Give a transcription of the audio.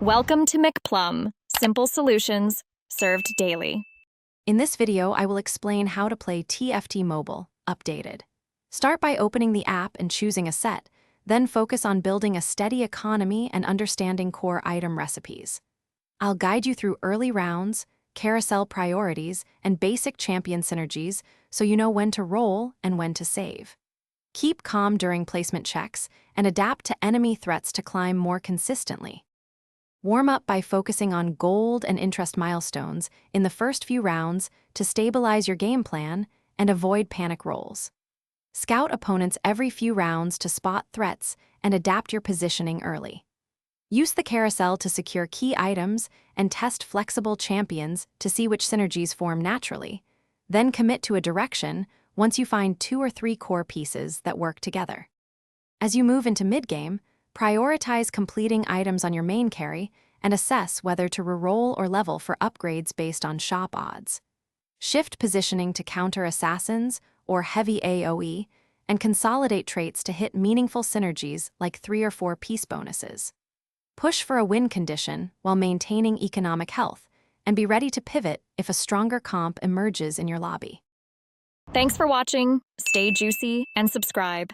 Welcome to McPlum, simple solutions served daily. In this video, I will explain how to play Tft Mobile, updated. Start by opening the app and choosing a set, then focus on building a steady economy and understanding core item recipes. I'll guide you through early rounds, carousel priorities, and basic champion synergies so you know when to roll and when to save. Keep calm during placement checks and adapt to enemy threats to climb more consistently. Warm up by focusing on gold and interest milestones in the first few rounds to stabilize your game plan and avoid panic rolls. Scout opponents every few rounds to spot threats and adapt your positioning early. Use the carousel to secure key items and test flexible champions to see which synergies form naturally. Then commit to a direction once you find 2 or 3 core pieces that work together. As you move into mid-game, prioritize completing items on your main carry and assess whether to reroll or level for upgrades based on shop odds. Shift positioning to counter assassins or heavy AoE, and consolidate traits to hit meaningful synergies like 3 or 4 piece bonuses. Push for a win condition while maintaining economic health, and be ready to pivot if a stronger comp emerges in your lobby. Thanks for watching. Stay juicy and subscribe.